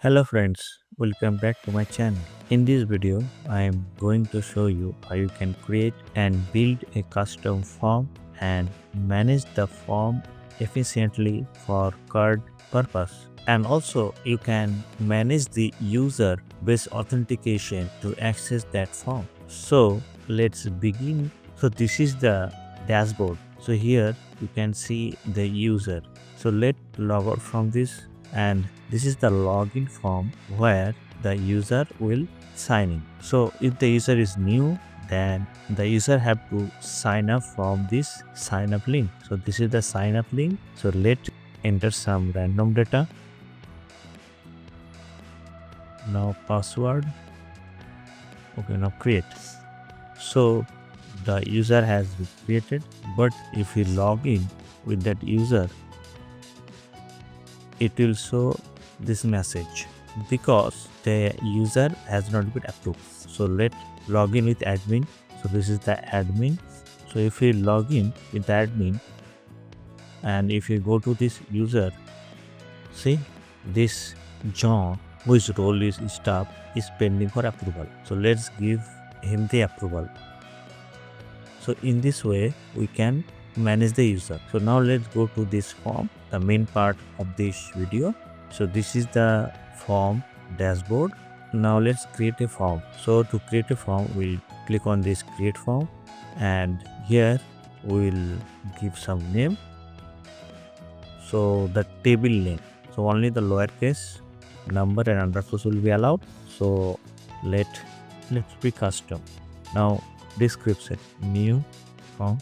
Hello friends, welcome back to my channel. In this video, I am going to show you how you can create and build a custom form and manage the form efficiently for card purpose. And also you can manage the user based authentication to access that form. So let's begin. So this is the dashboard. So here you can see the user. So let's log out from this, and this is the login form where the user will sign in. So if the user is new, then the user have to sign up from this sign up link. So this is the sign up link. So let's enter some random data. Now password. Okay, now create. So the user has been created, but if we log in with that user, it will show this message because the user has not been approved. So let's log in with admin. So this is the admin. So if we log in with the admin, and if you go to this user, see this John, whose role is staff, is pending for approval. So let's give him the approval. So in this way we can manage the user. So now let's go to this form, the main part of this video. So this is the form dashboard. Now let's create a form. So to create a form, we'll click on this create form, and here we'll give some name. So the table name, so only the lowercase number and underscores will be allowed. So let's be custom. Now description, new form.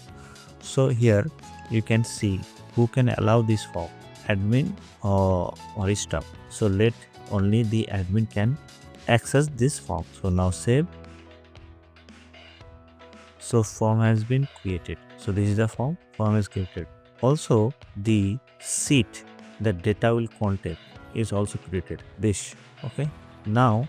So here you can see who can allow this form, admin or staff. So let only the admin can access this form. So now save. So form has been created. So this is the form is created. Also the sheet that data will contain is also created, this. Okay, now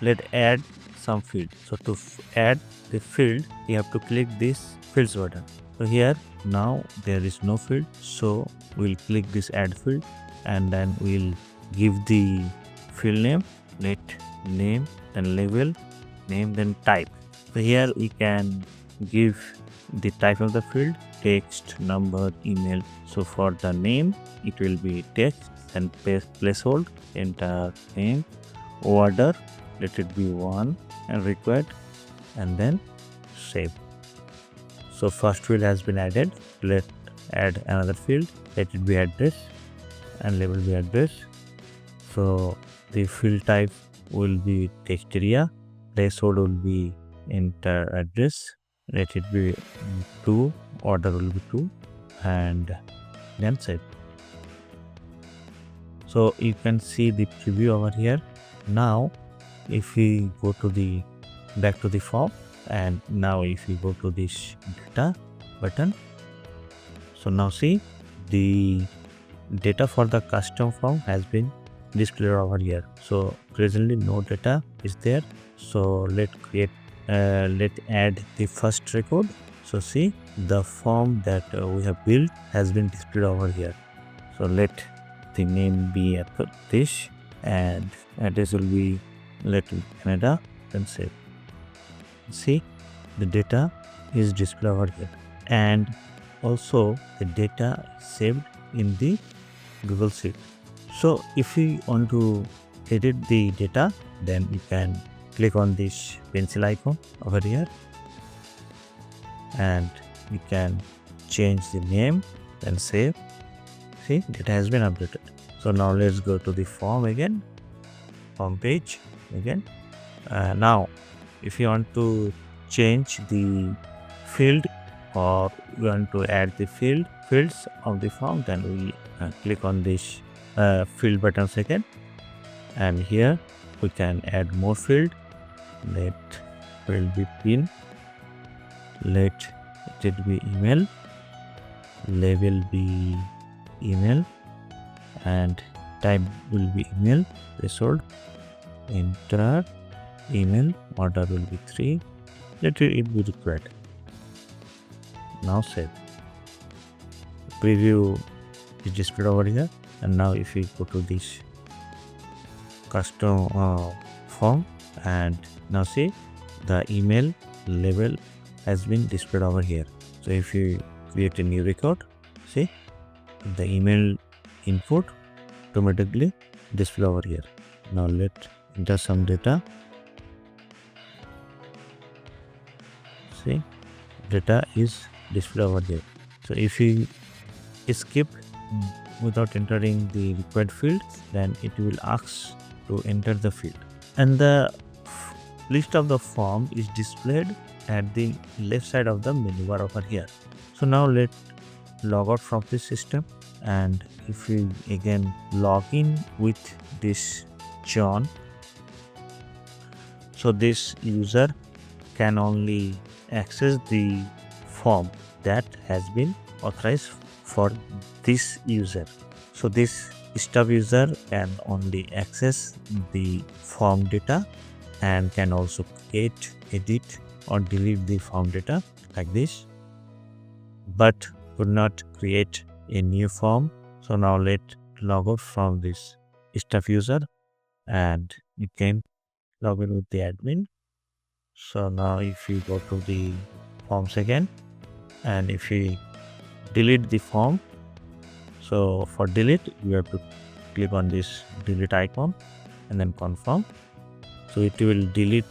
let's add some field. So to add the field, you have to click this fields button. So here now there is no field, so we'll click this add field, and then we'll give the field name, let name, then label, name, then type. So here we can give the type of the field, text, number, email. So for the name it will be text, and placehold, enter name, order, let it be 1, and required, and then save. So first field has been added. Let's add another field, let it be address, and label be address. So the field type will be text area, placehold will be enter address, let it be 2, order will be 2, and then save. So you can see the preview over here. Now if we go to the back to the form, and now if we go to this data button, so now see the data for the custom form has been displayed over here. So presently no data is there. So let's add the first record. So see the form that we have built has been displayed over here. So let the name be this, and address will be let Canada, then save. See the data is displayed over here, and also the data is saved in the Google Sheet. So if we want to edit the data, then you can click on this pencil icon over here, and you can change the name, then save. See, data has been updated. So now let's go to the form again, form page again. Now if you want to change the field, or you want to add the fields of the form, then we click on this field button second, and here we can add more field. Let field be pin, let it be email, label be email, and type will be email, threshold, enter email, order will be 3, let it be required. Now save. Preview is displayed over here, and now if we go to this custom form, and now see the email label has been displayed over here. So if you create a new record, see the email input automatically display over here. Now let enter some data. See, data is displayed over here. So if you skip without entering the required field, then it will ask to enter the field, and the list of the form is displayed at the left side of the menu bar over here. So now let's log out from this system, and if we again log in with this John, so this user can only access the form that has been authorized for this user. So this stub user can only access the form data and can also create, edit or delete the form data like this, but could not create a new form. So now let's log out from this stub user, and you can log in with the admin. So now if you go to the forms again, and if we delete the form, so for delete you have to click on this delete icon and then confirm. So it will delete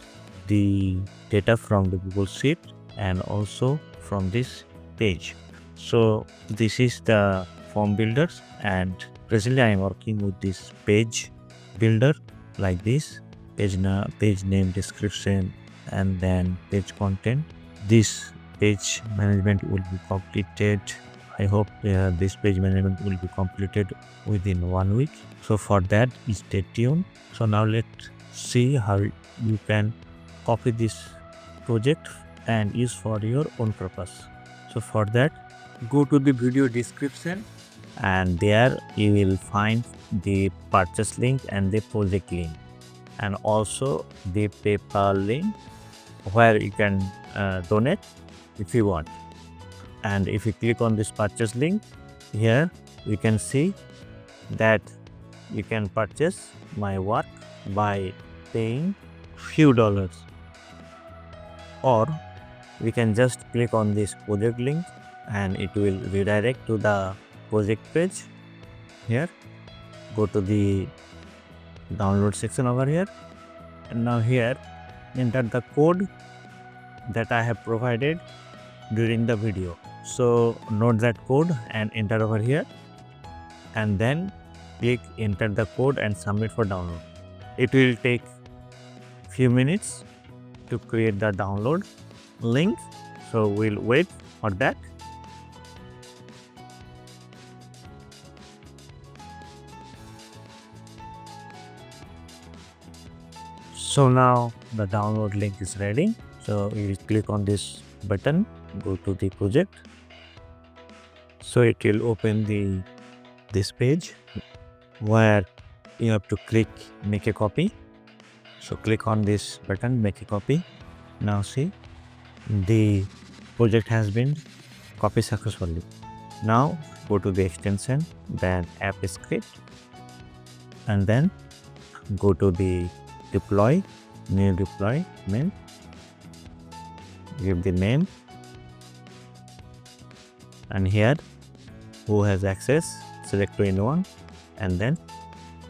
the data from the Google Sheet and also from this page. So this is the form builders, and presently I am working with this page builder like this: page name, description, and then page content. This page management will be completed. I hope this page management will be completed within 1 week. So for that, stay tuned. So now let's see how you can copy this project and use for your own purpose. So for that, go to the video description, and there you will find the purchase link and the project link, and also the PayPal link where you can donate if you want. And if you click on this purchase link, here you can see that you can purchase my work by paying few dollars, or we can just click on this project link and it will redirect to the project page. Here, go to the download section over here, and now here enter the code that I have provided during the video. So note that code and enter over here, and then click enter the code and submit for download. It will take few minutes to create the download link, so we'll wait for that. So now the download link is ready. So we'll click on this button, go to the project. So it will open this page where you have to click make a copy. So click on this button, make a copy. Now see, the project has been copied successfully. Now go to the extension, then app script, and then go to the deploy, new deployment, give the name, and here who has access, select to anyone, and then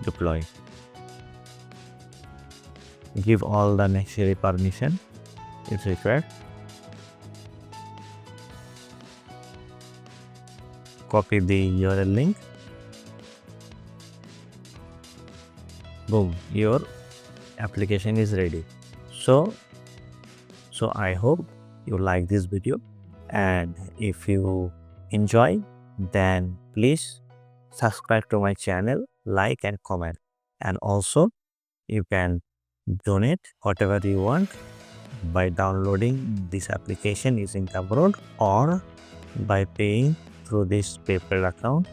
deploy. Give all the necessary permission if required. Copy the URL link. Boom, your application is ready. So I hope you like this video, and if you enjoy, then please subscribe to my channel, like and comment, and also you can donate whatever you want by downloading this application using Gumroad or by paying through this PayPal account.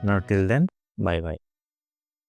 Now till then, bye bye.